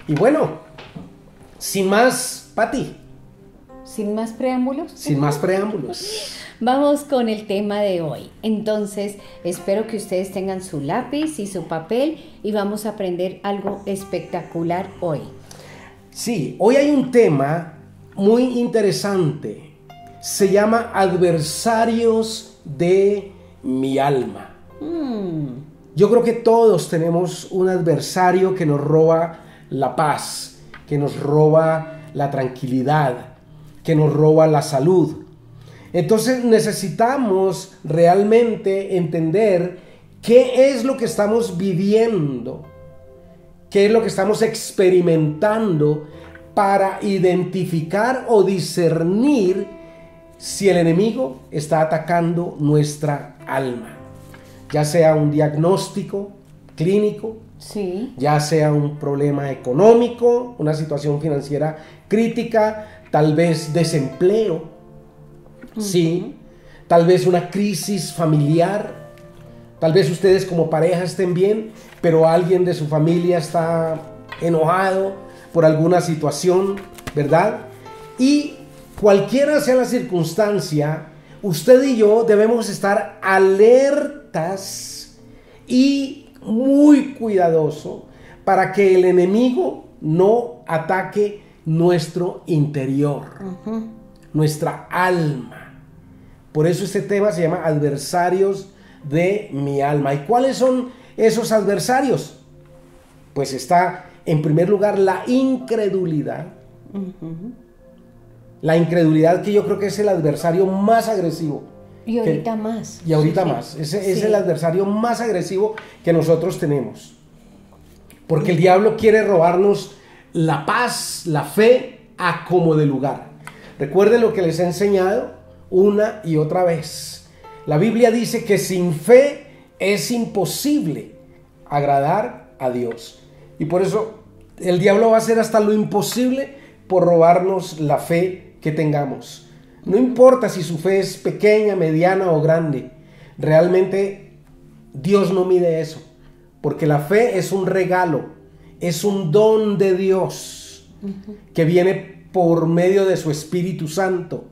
Y bueno, sin más, Pati. Sin más preámbulos. Sin más preámbulos. Vamos con el tema de hoy. Entonces, espero que ustedes tengan su lápiz y su papel y vamos a aprender algo espectacular hoy. Sí, hoy hay un tema muy interesante. Se llama adversarios de mi alma. Yo creo que todos tenemos un adversario que nos roba la paz, que nos roba la tranquilidad, que nos roba la salud. Entonces necesitamos realmente entender qué es lo que estamos viviendo, qué es lo que estamos experimentando para identificar o discernir si el enemigo está atacando nuestra alma. Ya sea un diagnóstico clínico, Sí. ya sea un problema económico, una situación financiera crítica, tal vez desempleo, sí, tal vez una crisis familiar, tal vez ustedes como pareja estén bien, pero alguien de su familia está enojado por alguna situación, ¿verdad? Y cualquiera sea la circunstancia, usted y yo debemos estar alertas y muy cuidadoso para que el enemigo no ataque nuestro interior, nuestra alma. Por eso este tema se llama adversarios de mi alma. ¿Y cuáles son esos adversarios? Pues está en primer lugar la incredulidad. La incredulidad, que yo creo que es el adversario más agresivo. Y ahorita más. Y ahorita más. Ese es el adversario más agresivo que nosotros tenemos. Porque el diablo quiere robarnos la paz, la fe, a como de lugar. Recuerden lo que les he enseñado una y otra vez. La Biblia dice que sin fe es imposible agradar a Dios. Y por eso el diablo va a hacer hasta lo imposible por robarnos la fe que tengamos. No importa si su fe es pequeña, mediana o grande. Realmente Dios no mide eso. Porque la fe es un regalo, es un don de Dios que viene por medio de su Espíritu Santo.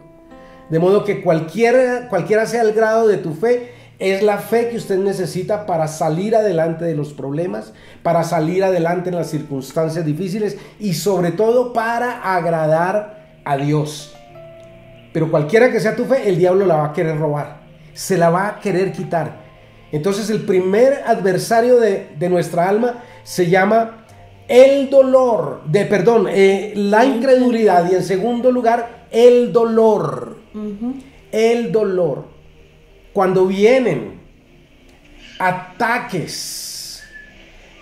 De modo que cualquiera sea el grado de tu fe, es la fe que usted necesita para salir adelante de los problemas, para salir adelante en las circunstancias difíciles y sobre todo para agradar a Dios. Pero cualquiera que sea tu fe, el diablo la va a querer robar, se la va a querer quitar. Entonces el primer adversario de nuestra alma se llama la incredulidad, y en segundo lugar el dolor. El dolor. Cuando vienen ataques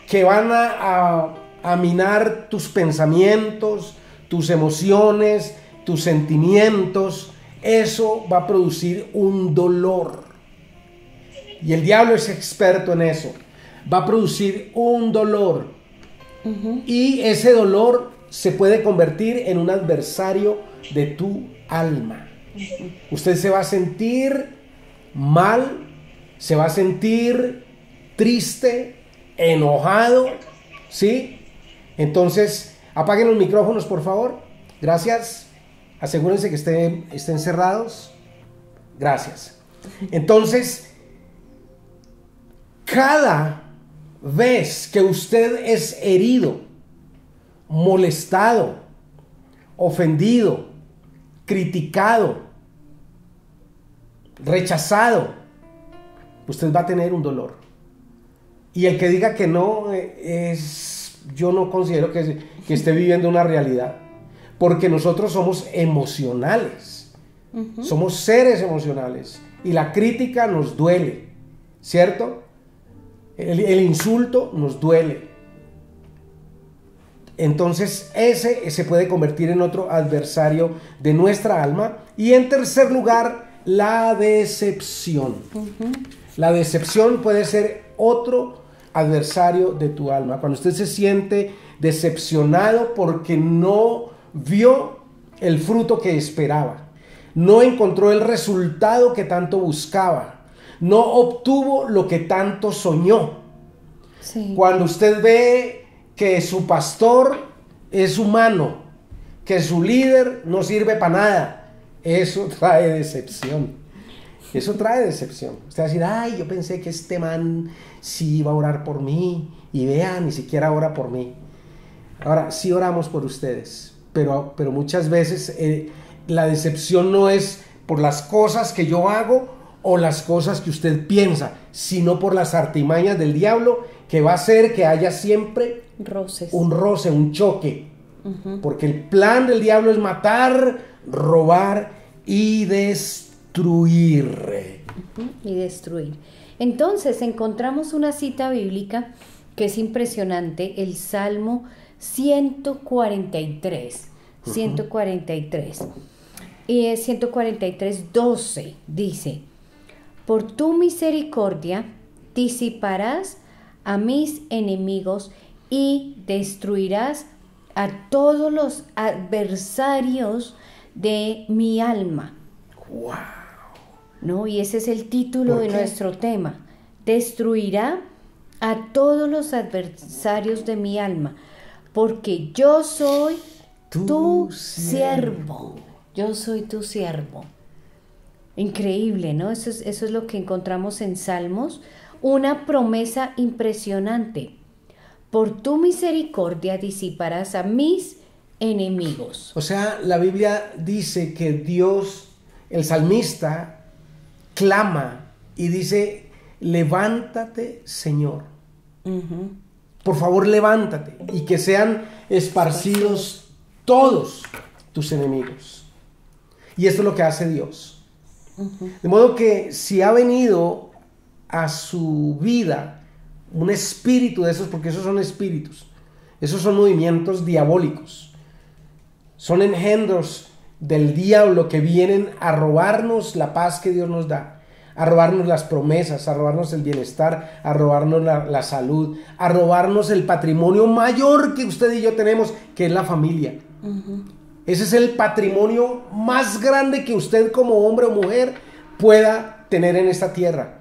que van a minar tus pensamientos, tus emociones, tus sentimientos, eso va a producir un dolor. Y el diablo es experto en eso. Va a producir un dolor. Y ese dolor se puede convertir en un adversario de tu alma. Usted se va a sentir mal, se va a sentir triste, enojado, ¿sí? Entonces, apaguen los micrófonos, por favor. Gracias. Asegúrense que estén cerrados. Gracias. Entonces, cada vez que usted es herido, molestado, ofendido, criticado, rechazado, usted va a tener un dolor. Y el que diga que no, yo no considero que esté viviendo una realidad. Porque nosotros somos emocionales. Somos seres emocionales. Y la crítica nos duele, ¿cierto? El insulto nos duele. Entonces ese se puede convertir en otro adversario de nuestra alma. Y en tercer lugar, la decepción. La decepción puede ser otro adversario de tu alma. Cuando usted se siente decepcionado porque no vio el fruto que esperaba, no encontró el resultado que tanto buscaba, no obtuvo lo que tanto soñó. Sí. Cuando usted ve que su pastor es humano, que su líder no sirve para nada, eso trae decepción. Eso trae decepción. Usted va a decir, ay, yo pensé que este man sí iba a orar por mí, y vea, ni siquiera ora por mí. Ahora, sí oramos por ustedes, pero muchas veces la decepción no es por las cosas que yo hago o las cosas que usted piensa, sino por las artimañas del diablo, que va a hacer que haya siempre un roce, un choque. Porque el plan del diablo es matar, robar y destruir. Y destruir. Entonces encontramos una cita bíblica que es impresionante, el Salmo 143. 143. Y es 143, 12. Dice: por tu misericordia disiparás a mis enemigos y destruirás a todos los adversarios de mi alma. ¡Wow! ¿No? Y ese es el título de nuestro tema. Destruirá a todos los adversarios de mi alma, porque yo soy tu siervo. Yo soy tu siervo. Increíble, ¿no? Eso es lo que encontramos en Salmos. Una promesa impresionante. Por tu misericordia disiparás a mis enemigos. O sea, la Biblia dice que Dios, el salmista, clama y dice: levántate, Señor. Por favor, levántate, y que sean esparcidos todos tus enemigos. Y esto es lo que hace Dios. De modo que si ha venido a su vida un espíritu de esos, porque esos son espíritus, esos son movimientos diabólicos, son engendros del diablo que vienen a robarnos la paz que Dios nos da, a robarnos las promesas, a robarnos el bienestar, a robarnos la salud, a robarnos el patrimonio mayor que usted y yo tenemos, que es la familia. Ese es el patrimonio más grande que usted como hombre o mujer pueda tener en esta tierra.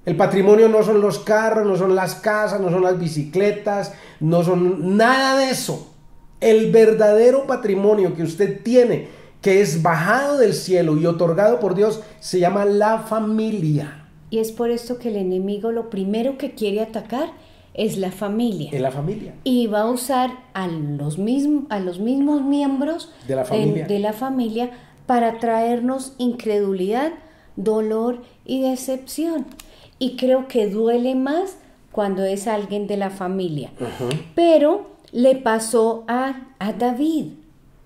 El patrimonio no son los carros, no son las casas, no son las bicicletas, no son nada de eso. El verdadero patrimonio que usted tiene, que es bajado del cielo y otorgado por Dios, se llama la familia. Y es por esto que el enemigo lo primero que quiere atacar es la familia. Es la familia. Y va a usar a los mismos miembros de la familia para traernos incredulidad, dolor y decepción. Y creo que duele más cuando es alguien de la familia. Pero le pasó a David,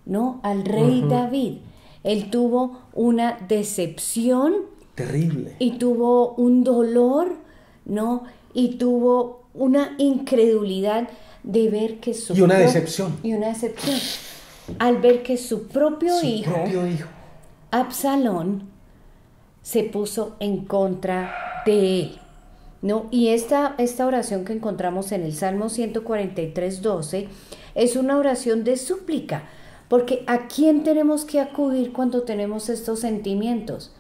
¿no? Al rey David. Él tuvo una decepción terrible. Y tuvo un dolor, ¿no? Y tuvo una incredulidad de ver que su... Y una decepción. Al ver que su propio hijo, Absalón, se puso en contra de él, ¿no? Y esta oración que encontramos en el Salmo 143, 12 es una oración de súplica, porque ¿a quién tenemos que acudir cuando tenemos estos sentimientos?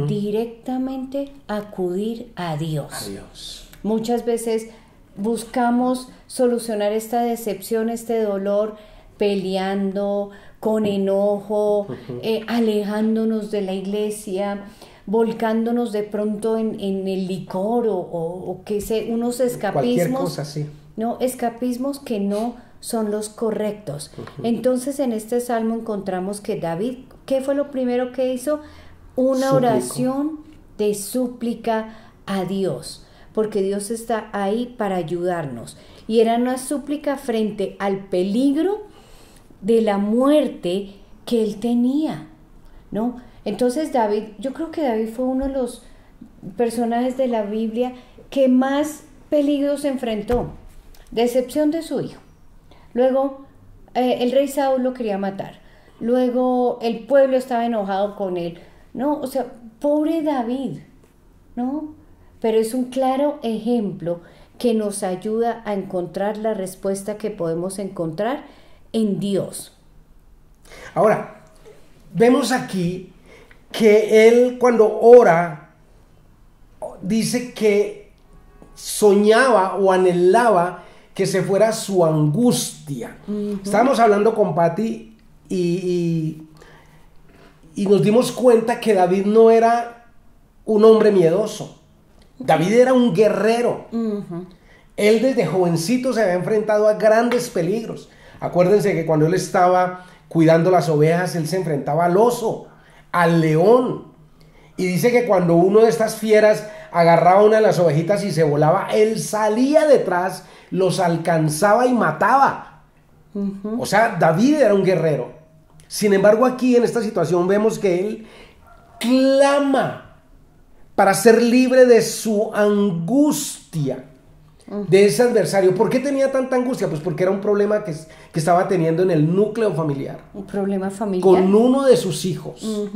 Directamente acudir a Dios. Muchas veces buscamos solucionar esta decepción, este dolor, peleando, con enojo, alejándonos de la iglesia, volcándonos de pronto en el licor o que sé, unos escapismos. Cualquier cosa, sí. No, escapismos que no son los correctos. Entonces en este salmo encontramos que David, ¿qué fue lo primero que hizo? Una oración de súplica a Dios, porque Dios está ahí para ayudarnos. Y era una súplica frente al peligro de la muerte que él tenía, ¿no? Entonces David, yo creo que David fue uno de los personajes de la Biblia que más peligros enfrentó. Decepción de su hijo. Luego el rey Saúl lo quería matar. Luego el pueblo estaba enojado con él. No, o sea, pobre David, ¿no? Pero es un claro ejemplo que nos ayuda a encontrar la respuesta que podemos encontrar en Dios. Ahora, vemos aquí que él cuando ora dice que soñaba o anhelaba que se fuera su angustia. Estábamos hablando con Patti y nos dimos cuenta que David no era un hombre miedoso. David era un guerrero. Él desde jovencito se había enfrentado a grandes peligros. Acuérdense que cuando él estaba cuidando las ovejas, él se enfrentaba al oso, al león. Y dice que cuando uno de estas fieras agarraba una de las ovejitas y se volaba, él salía detrás, los alcanzaba y mataba. O sea, David era un guerrero. Sin embargo, aquí en esta situación vemos que él clama para ser libre de su angustia, de ese adversario. ¿Por qué tenía tanta angustia? Pues porque era un problema que estaba teniendo en el núcleo familiar. Un problema familiar. Con uno de sus hijos.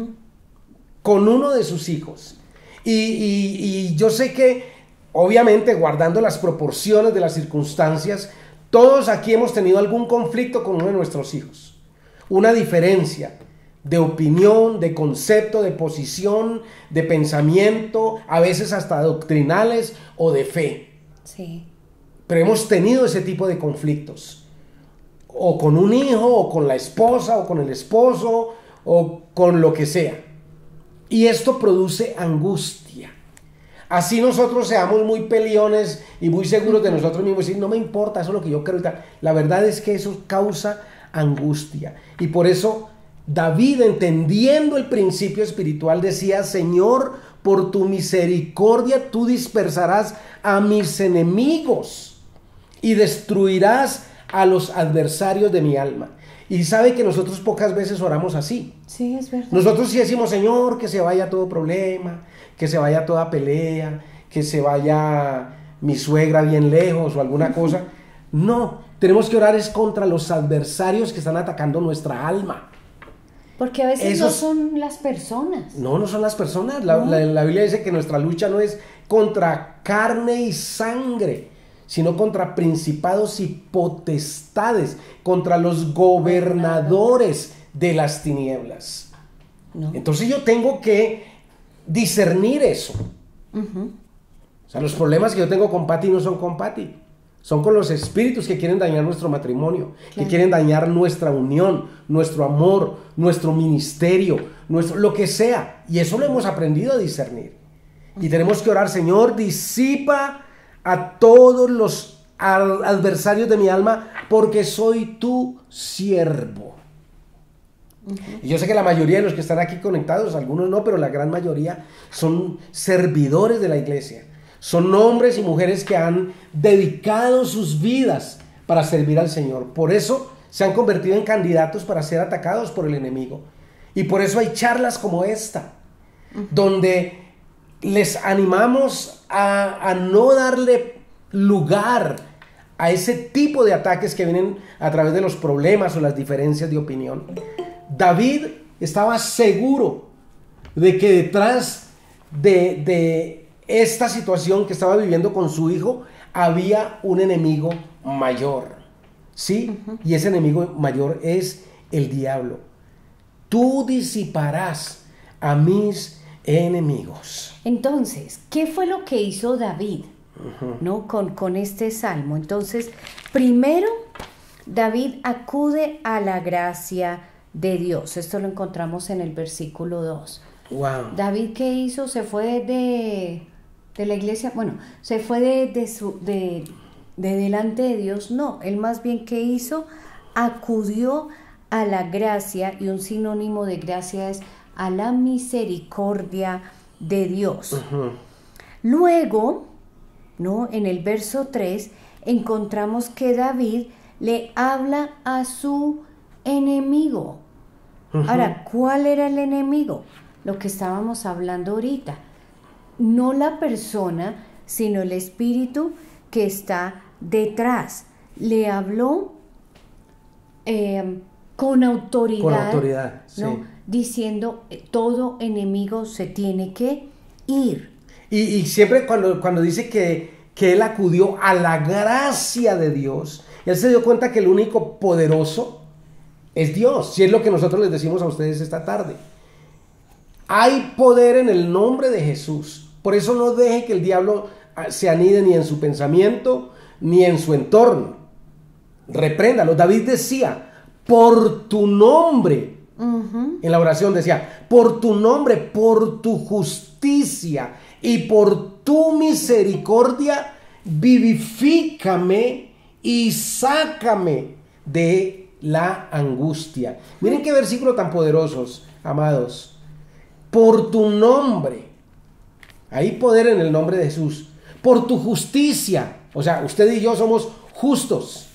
Con uno de sus hijos. Y yo sé que, obviamente, guardando las proporciones de las circunstancias, todos aquí hemos tenido algún conflicto con uno de nuestros hijos. Una diferencia de opinión, de concepto, de posición, de pensamiento, a veces hasta doctrinales o de fe. Sí. Pero hemos tenido ese tipo de conflictos. O con un hijo, o con la esposa, o con el esposo, o con lo que sea. Y esto produce angustia. Así nosotros seamos muy peleones y muy seguros de nosotros mismos, y no me importa, eso es lo que yo creo y tal. La verdad es que eso causa angustia. Y por eso David, entendiendo el principio espiritual, decía: Señor, por tu misericordia tú dispersarás a mis enemigos y destruirás a los adversarios de mi alma. Y sabe que nosotros pocas veces oramos así. Sí, es verdad. Nosotros sí decimos: Señor, que se vaya todo problema, que se vaya toda pelea, que se vaya mi suegra bien lejos o alguna cosa. No, tenemos que orar es contra los adversarios que están atacando nuestra alma. Porque a veces no son las personas. No son las personas. La Biblia dice que nuestra lucha no es contra carne y sangre, sino contra principados y potestades, contra los gobernadores de las tinieblas. No. Entonces yo tengo que discernir eso. O sea, los problemas que yo tengo con Patti no son con Patti, son con los espíritus que quieren dañar nuestro matrimonio, que quieren dañar nuestra unión, nuestro amor, nuestro ministerio, lo que sea. Y eso lo hemos aprendido a discernir. Y tenemos que orar: Señor, disipa a todos los adversarios de mi alma, porque soy tu siervo. Y yo sé que la mayoría de los que están aquí conectados, algunos no, pero la gran mayoría son servidores de la iglesia. Son hombres y mujeres que han dedicado sus vidas para servir al Señor. Por eso se han convertido en candidatos para ser atacados por el enemigo. Y por eso hay charlas como esta, donde les animamos a no darle lugar a ese tipo de ataques que vienen a través de los problemas o las diferencias de opinión. David estaba seguro de que detrás de esta situación que estaba viviendo con su hijo había un enemigo mayor, ¿sí? Y ese enemigo mayor es el diablo. Tú disiparás a mis enemigos. Entonces, ¿qué fue lo que hizo David, ¿no? con este salmo? Entonces, primero, David acude a la gracia de Dios. Esto lo encontramos en el versículo 2. Wow. David, ¿qué hizo? Se fue de la iglesia, se fue de delante de Dios. No, él más bien, ¿qué hizo? Acudió a la gracia, y un sinónimo de gracia es a la misericordia de Dios. Luego, ¿no? En el verso 3 encontramos que David le habla a su enemigo. Ahora, ¿cuál era el enemigo? Lo que estábamos hablando ahorita. No la persona, sino el espíritu que está detrás. Le habló con autoridad. Con autoridad, sí. ¿No? Diciendo: todo enemigo se tiene que ir. Y siempre cuando dice que él acudió a la gracia de Dios, él se dio cuenta que el único poderoso es Dios. Si es lo que nosotros les decimos a ustedes esta tarde. Hay poder en el nombre de Jesús. Por eso no deje que el diablo se anide ni en su pensamiento, ni en su entorno. Repréndalo. David decía, por tu nombre, en la oración decía, por tu nombre, por tu justicia y por tu misericordia, vivifícame y sácame de la angustia. Miren qué versículo tan poderosos, amados. Por tu nombre, hay poder en el nombre de Jesús. Por tu justicia, o sea, usted y yo somos justos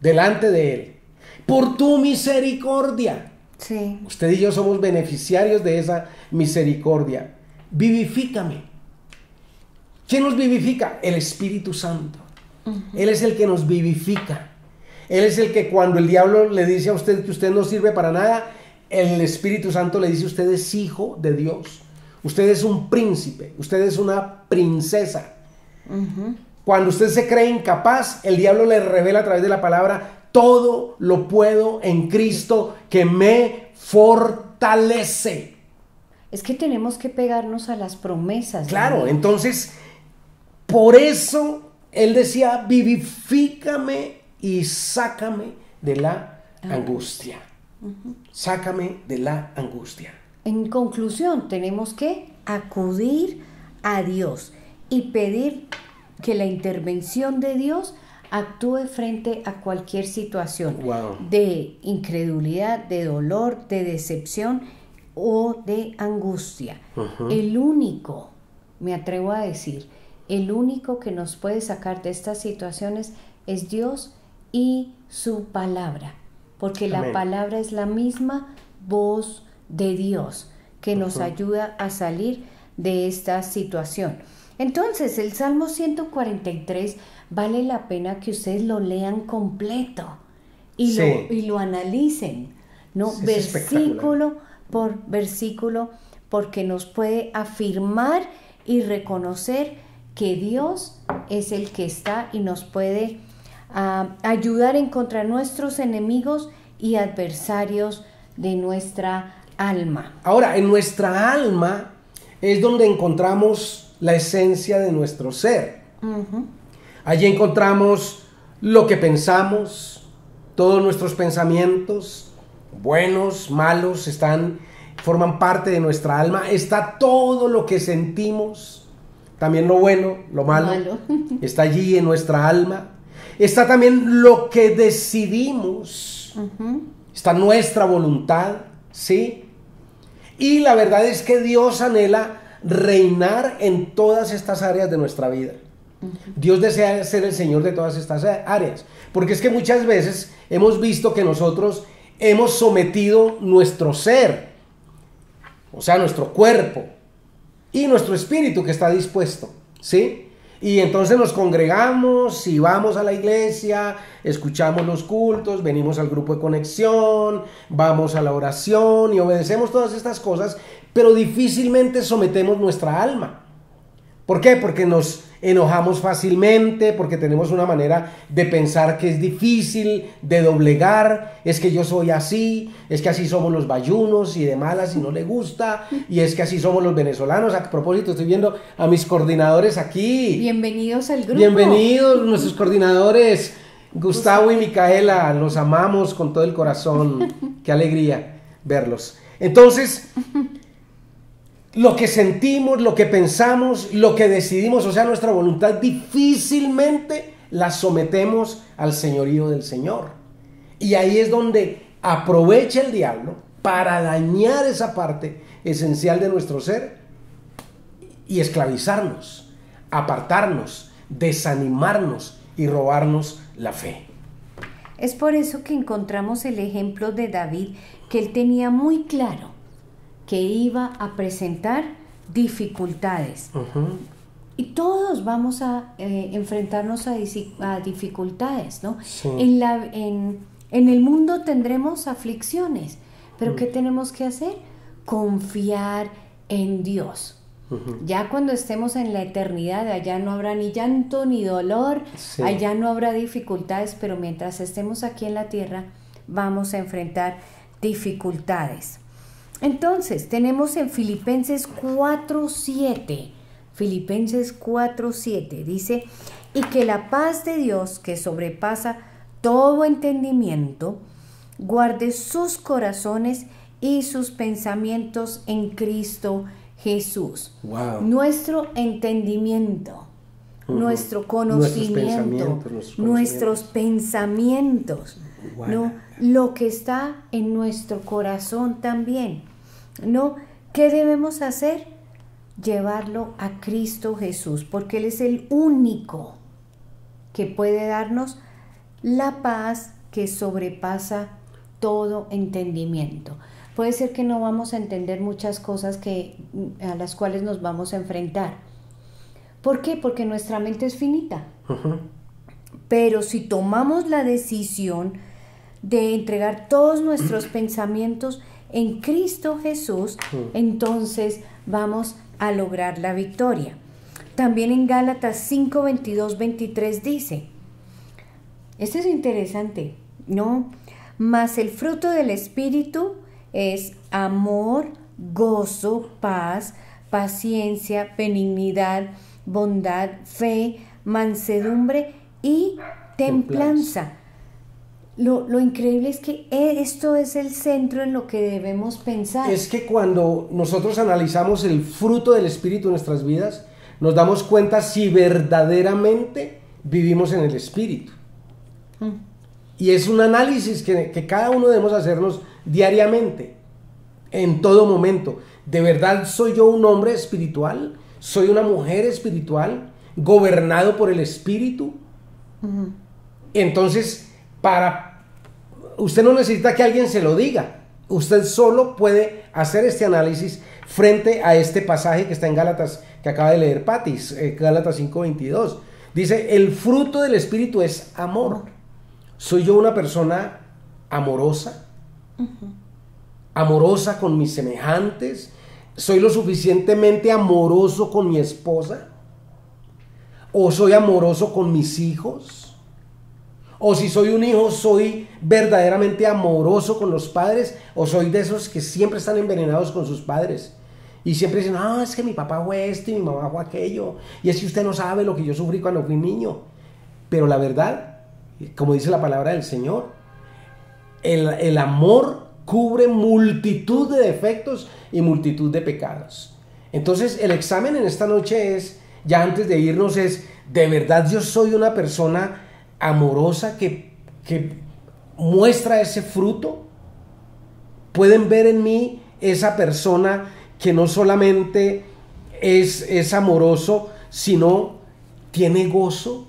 delante de Él. Por tu misericordia, Sí. usted y yo somos beneficiarios de esa misericordia. Vivifícame. ¿Quién nos vivifica? El Espíritu Santo. Él es el que nos vivifica. Él es el que cuando el diablo le dice a usted que usted no sirve para nada, el Espíritu Santo le dice: usted es hijo de Dios, usted es un príncipe, usted es una princesa. Cuando usted se cree incapaz, el diablo le revela a través de la palabra: todo lo puedo en Cristo que me fortalece. Es que tenemos que pegarnos a las promesas. Claro, David. entonces, por eso él decía: vivifícame y sácame de la angustia. Sácame de la angustia. En conclusión, tenemos que acudir a Dios y pedir que la intervención de Dios actúe frente a cualquier situación de incredulidad, de dolor, de decepción o de angustia. El único, me atrevo a decir, el único que nos puede sacar de estas situaciones es Dios y su palabra, porque Amén. la palabra es la misma voz de Dios que nos ayuda a salir de esta situación. Entonces, el Salmo 143 vale la pena que ustedes lo lean completo y, Sí. lo analicen, ¿no? Sí, es Versículo por versículo, porque nos puede afirmar y reconocer que Dios es el que está y nos puede ayudar en contra de nuestros enemigos y adversarios de nuestra alma. Ahora, en nuestra alma es donde encontramos la esencia de nuestro ser. Allí encontramos lo que pensamos, todos nuestros pensamientos, buenos, malos, forman parte de nuestra alma. Está todo lo que sentimos, también lo bueno, lo malo. Está allí en nuestra alma. Está también lo que decidimos. Está nuestra voluntad, ¿sí? Y la verdad es que Dios anhela reinar en todas estas áreas de nuestra vida. Dios desea ser el Señor de todas estas áreas, porque es que muchas veces hemos visto que nosotros hemos sometido nuestro ser, o sea, nuestro cuerpo y nuestro espíritu que está dispuesto, ¿sí? Y entonces nos congregamos y vamos a la iglesia, escuchamos los cultos, venimos al grupo de conexión, vamos a la oración y obedecemos todas estas cosas, pero difícilmente sometemos nuestra alma. ¿Por qué? Porque nos enojamos fácilmente, porque tenemos una manera de pensar que es difícil de doblegar. Es que yo soy así, es que así somos los bayunos y de malas y no le gusta, y es que así somos los venezolanos. A propósito, estoy viendo a mis coordinadores aquí. Bienvenidos al grupo. Bienvenidos nuestros coordinadores, Gustavo y Micaela, los amamos con todo el corazón. Qué alegría verlos. Entonces, lo que sentimos, lo que pensamos, lo que decidimos, o sea, nuestra voluntad, difícilmente la sometemos al señorío del Señor. Y ahí es donde aprovecha el diablo para dañar esa parte esencial de nuestro ser y esclavizarnos, apartarnos, desanimarnos y robarnos la fe. Es por eso que encontramos el ejemplo de David, que él tenía muy claro que iba a presentar dificultades. Y todos vamos a enfrentarnos a dificultades, ¿no? Sí. En el mundo tendremos aflicciones, pero ¿qué tenemos que hacer? Confiar en Dios. Ya cuando estemos en la eternidad, allá no habrá ni llanto ni dolor, sí. Allá no habrá dificultades, pero mientras estemos aquí en la tierra, vamos a enfrentar dificultades. Entonces, tenemos en Filipenses 4:7, dice: y que la paz de Dios, que sobrepasa todo entendimiento, guarde sus corazones y sus pensamientos en Cristo Jesús. Wow. Nuestro entendimiento, nuestro conocimiento, nuestros pensamientos, Wow. ¿no? Lo que está en nuestro corazón también, ¿no? ¿Qué debemos hacer? Llevarlo a Cristo Jesús, porque Él es el único que puede darnos la paz que sobrepasa todo entendimiento. Puede ser que no vamos a entender muchas cosas a las cuales nos vamos a enfrentar. ¿Por qué? Porque nuestra mente es finita. Pero si tomamos la decisión de entregar todos nuestros pensamientos en Cristo Jesús, entonces vamos a lograr la victoria. También en Gálatas 5, 22, 23 dice, esto es interesante, ¿no? Mas el fruto del Espíritu es amor, gozo, paz, paciencia, benignidad, bondad, fe, mansedumbre y templanza. Lo increíble es que esto es el centro en lo que debemos pensar. Es que cuando nosotros analizamos el fruto del Espíritu en nuestras vidas, nos damos cuenta si verdaderamente vivimos en el Espíritu. Y es un análisis que cada uno debemos hacernos diariamente, en todo momento. ¿De verdad soy yo un hombre espiritual? ¿Soy una mujer espiritual? ¿Gobernado por el Espíritu? Entonces, usted no necesita que alguien se lo diga. Usted solo puede hacer este análisis frente a este pasaje que está en Gálatas, que acaba de leer Patis, Gálatas 5:22. Dice, el fruto del Espíritu es amor. ¿Soy yo una persona amorosa? ¿Amorosa con mis semejantes? ¿Soy lo suficientemente amoroso con mi esposa? ¿O soy amoroso con mis hijos? ¿O si soy un hijo, soy verdaderamente amoroso con los padres? ¿O soy de esos que siempre están envenenados con sus padres? Y siempre dicen, es que mi papá fue esto y mi mamá fue aquello. Y es que usted no sabe lo que yo sufrí cuando fui niño. Pero la verdad, como dice la palabra del Señor, el amor cubre multitud de defectos y multitud de pecados. Entonces el examen en esta noche es, ya antes de irnos, es, ¿de verdad yo soy una persona amorosa que muestra ese fruto? ¿Pueden ver en mí esa persona que no solamente es amoroso, sino tiene gozo?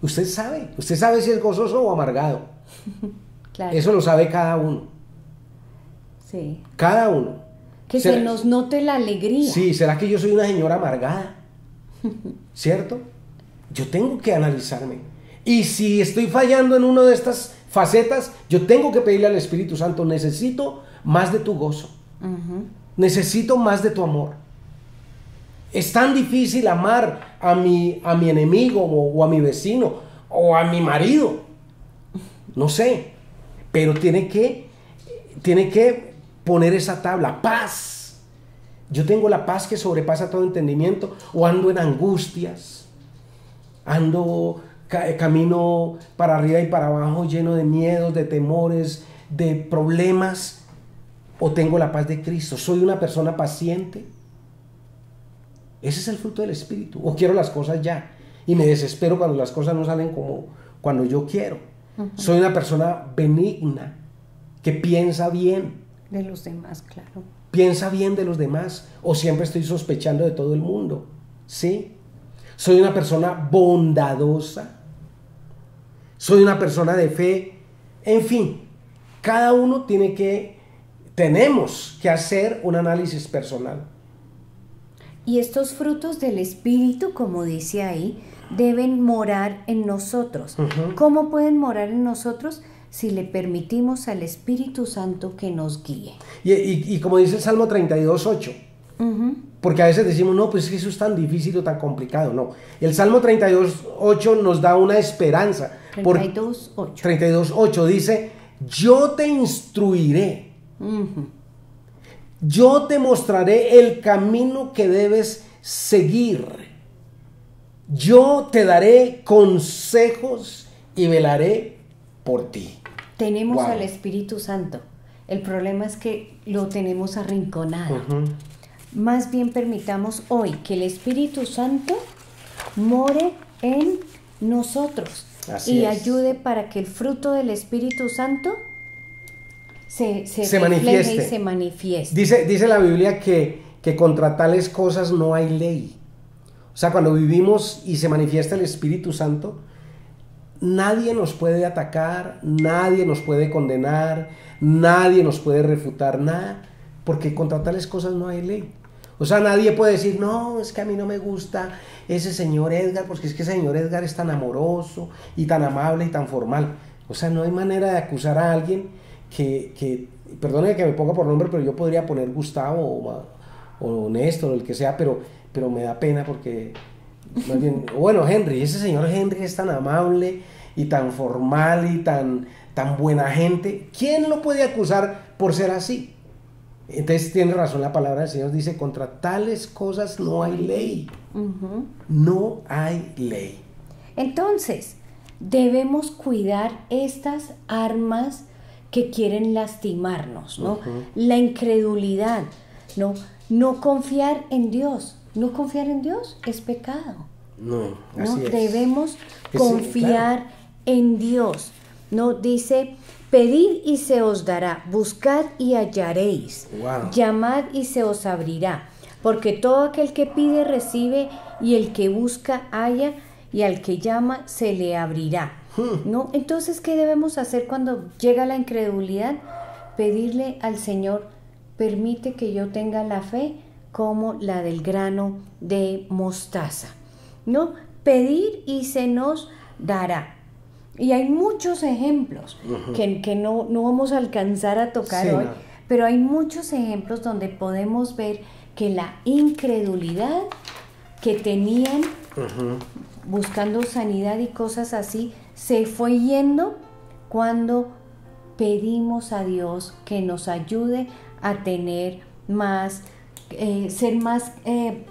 Usted sabe si es gozoso o amargado. Claro. Eso lo sabe cada uno. Sí. Cada uno. Que se nos note la alegría. Sí, ¿será que yo soy una señora amargada? ¿Cierto? Yo tengo que analizarme. Y si estoy fallando en una de estas facetas, yo tengo que pedirle al Espíritu Santo, necesito más de tu gozo. Necesito más de tu amor. Es tan difícil amar a mi enemigo o a mi vecino o a mi marido. No sé, pero tiene que poner esa tabla, paz. Yo tengo la paz que sobrepasa todo entendimiento, o ando en angustias, camino para arriba y para abajo lleno de miedos, de temores, de problemas, o tengo la paz de Cristo. Soy una persona paciente. Ese es el fruto del Espíritu. O quiero las cosas ya y me desespero cuando las cosas no salen como cuando yo quiero. Soy una persona benigna que piensa bien de los demás, claro. Piensa bien de los demás, o siempre estoy sospechando de todo el mundo. ¿Sí? Soy una persona bondadosa. Soy una persona de fe. En fin, cada uno tenemos que hacer un análisis personal. Y estos frutos del Espíritu, como dice ahí, deben morar en nosotros. ¿Cómo pueden morar en nosotros? Si le permitimos al Espíritu Santo que nos guíe. Y como dice el Salmo 32:8, porque a veces decimos, no, pues es que eso es tan difícil o tan complicado. No, el Salmo 32:8 nos da una esperanza. 32:8 dice, yo te instruiré. Yo te mostraré el camino que debes seguir. yo te daré consejos y velaré por ti. Tenemos Wow. al Espíritu Santo. El problema es que lo tenemos arrinconado. Más bien permitamos hoy que el Espíritu Santo more en nosotros Así y es. ayude para que el fruto del Espíritu Santo se refleje manifieste. y se manifieste. Dice la Biblia que contra tales cosas no hay ley. O sea, cuando vivimos y se manifiesta el Espíritu Santo, nadie nos puede atacar, nadie nos puede condenar, nadie nos puede refutar nada, porque contra tales cosas no hay ley. O sea, nadie puede decir, no, es que a mí no me gusta ese señor Edgar, porque es que ese señor Edgar es tan amoroso y tan amable y tan formal. O sea, no hay manera de acusar a alguien que perdone que me ponga por nombre, pero yo podría poner Gustavo o Néstor o el que sea, pero me da pena porque, más bien, bueno, Henry, ese señor Henry es tan amable y tan formal y tan buena gente. ¿Quién lo puede acusar por ser así? Entonces tiene razón la palabra del Señor, dice, contra tales cosas no hay ley. No hay ley. Entonces, debemos cuidar estas armas que quieren lastimarnos, ¿no? La incredulidad, ¿no? No confiar en Dios. No confiar en Dios es pecado. No, ¿No? así es. Debemos confiar en Dios. ¿No? Dice, pedid y se os dará, buscad y hallaréis, Wow. llamad y se os abrirá, porque todo aquel que pide recibe, y el que busca halla, y al que llama se le abrirá. ¿No? Entonces, ¿qué debemos hacer cuando llega la incredulidad? Pedirle al Señor, permite que yo tenga la fe como la del grano de mostaza, ¿no? Pedir y se nos dará. Y hay muchos ejemplos que no vamos a alcanzar a tocar hoy, pero hay muchos ejemplos donde podemos ver que la incredulidad que tenían buscando sanidad y cosas así se fue yendo cuando pedimos a Dios que nos ayude a tener más,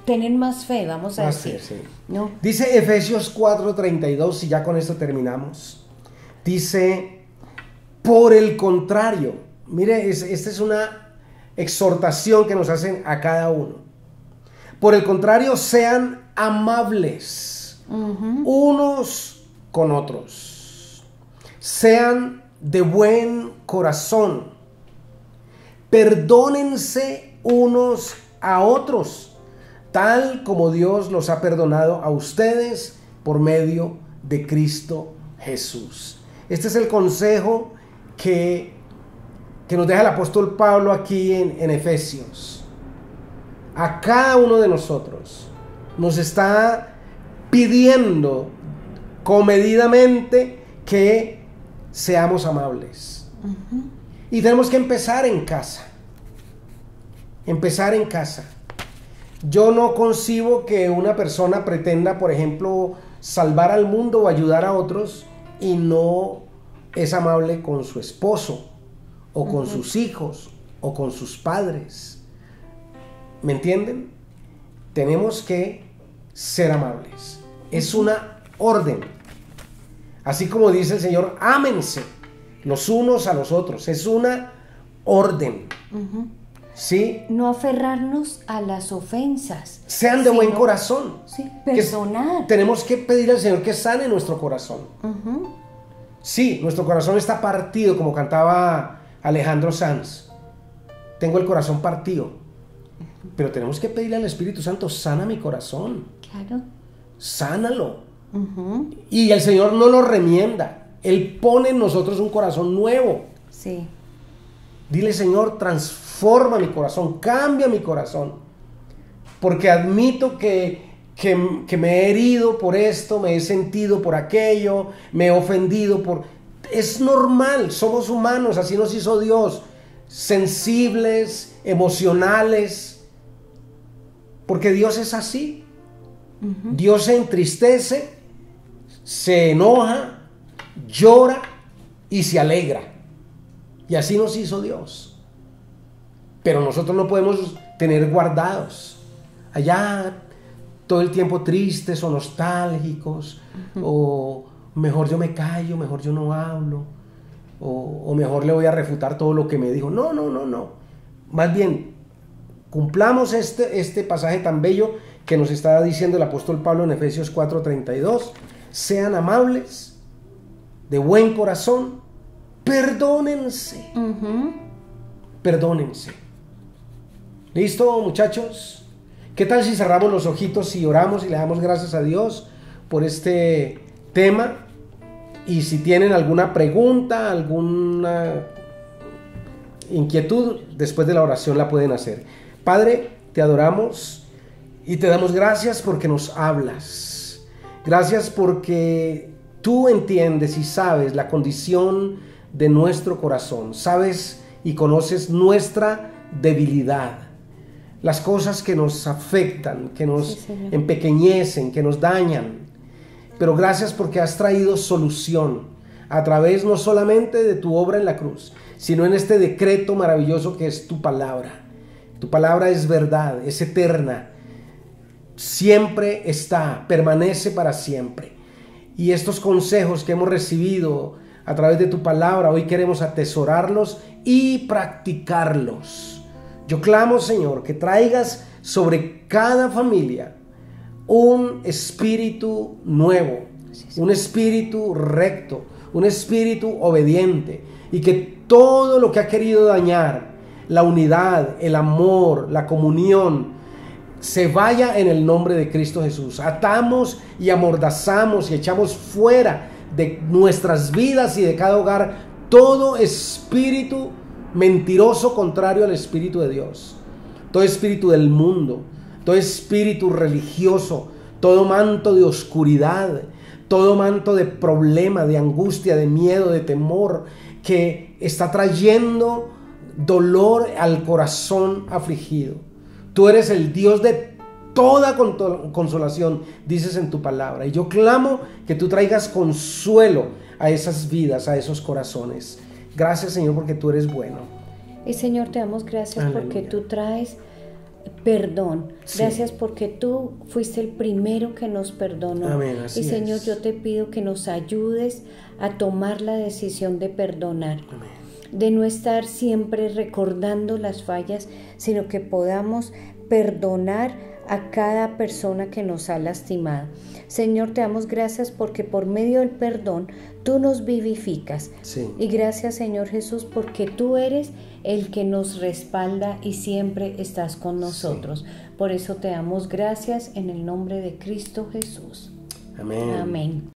tener más fe, vamos a decir. Sí. ¿No? Dice Efesios 4:32, y ya con esto terminamos. Dice, por el contrario, mire, esta es una exhortación que nos hacen a cada uno. Por el contrario, sean amables unos con otros. Sean de buen corazón. Perdónense unos a otros, tal como Dios los ha perdonado a ustedes por medio de Cristo Jesús. Este es el consejo que nos deja el apóstol Pablo aquí en Efesios. A cada uno de nosotros nos está pidiendo comedidamente que seamos amables. Y tenemos que empezar en casa. Empezar en casa. Yo no concibo que una persona pretenda, por ejemplo, salvar al mundo o ayudar a otros y no es amable con su esposo o con sus hijos o con sus padres. ¿Me entienden? Tenemos que ser amables. Es una orden. Así como dice el Señor, ámense los unos a los otros. Es una orden. ¿Sí? No aferrarnos a las ofensas. Sean de buen corazón. Sí, perdonar. Tenemos que pedir al Señor que sane nuestro corazón. Sí, nuestro corazón está partido, como cantaba Alejandro Sanz. Tengo el corazón partido. Pero tenemos que pedirle al Espíritu Santo, sana mi corazón. Claro. Sánalo. Y el Señor no lo remienda. Él pone en nosotros un corazón nuevo. Sí. Dile, Señor, transforma mi corazón, cambia mi corazón. Porque admito que me he herido por esto, me he sentido por aquello, me he ofendido por... Es normal, somos humanos, así nos hizo Dios. Sensibles, emocionales. Porque Dios es así. Dios se entristece, se enoja, llora y se alegra. Y así nos hizo Dios. Pero nosotros no podemos tener guardados allá todo el tiempo tristes o nostálgicos, o mejor yo me callo, mejor yo no hablo, o mejor le voy a refutar todo lo que me dijo. No, no, no, no. Más bien, cumplamos este pasaje tan bello que nos está diciendo el apóstol Pablo en Efesios 4:32. Sean amables, de buen corazón, perdónense. Perdónense. ¿Listo, muchachos? ¿Qué tal si cerramos los ojitos y oramos y le damos gracias a Dios por este tema? Y si tienen alguna pregunta, alguna inquietud, después de la oración la pueden hacer. Padre, te adoramos y te damos gracias porque nos hablas. Gracias porque tú entiendes y sabes la condición de nuestro corazón. Sabes y conoces nuestra debilidad. Las cosas que nos afectan, que nos empequeñecen, que nos dañan. Pero gracias porque has traído solución a través no solamente de tu obra en la cruz, sino en este decreto maravilloso que es tu palabra. Tu palabra es verdad, es eterna, siempre está, permanece para siempre. Y estos consejos que hemos recibido a través de tu palabra, hoy queremos atesorarlos y practicarlos. Yo clamo, Señor, que traigas sobre cada familia un espíritu nuevo, un espíritu recto, un espíritu obediente, y que todo lo que ha querido dañar la unidad, el amor, la comunión, se vaya en el nombre de Cristo Jesús. Atamos y amordazamos y echamos fuera de nuestras vidas y de cada hogar todo espíritu mentiroso contrario al Espíritu de Dios, todo espíritu del mundo, todo espíritu religioso, todo manto de oscuridad, todo manto de problema, de angustia, de miedo, de temor, que está trayendo dolor al corazón afligido. Tú eres el Dios de toda consolación, dices en tu palabra, y yo clamo que tú traigas consuelo a esas vidas, a esos corazones. Gracias, Señor, porque tú eres bueno. Y Señor, te damos gracias Aleluya. porque tú traes perdón. Sí. Gracias porque tú fuiste el primero que nos perdonó. Amén, así y Señor, es. yo te pido que nos ayudes a tomar la decisión de perdonar. Amén. De no estar siempre recordando las fallas, sino que podamos perdonar a cada persona que nos ha lastimado. Señor, te damos gracias porque por medio del perdón tú nos vivificas. Sí. Y gracias, Señor Jesús, porque tú eres el que nos respalda y siempre estás con nosotros. Sí. Por eso te damos gracias en el nombre de Cristo Jesús. Amén. Amén.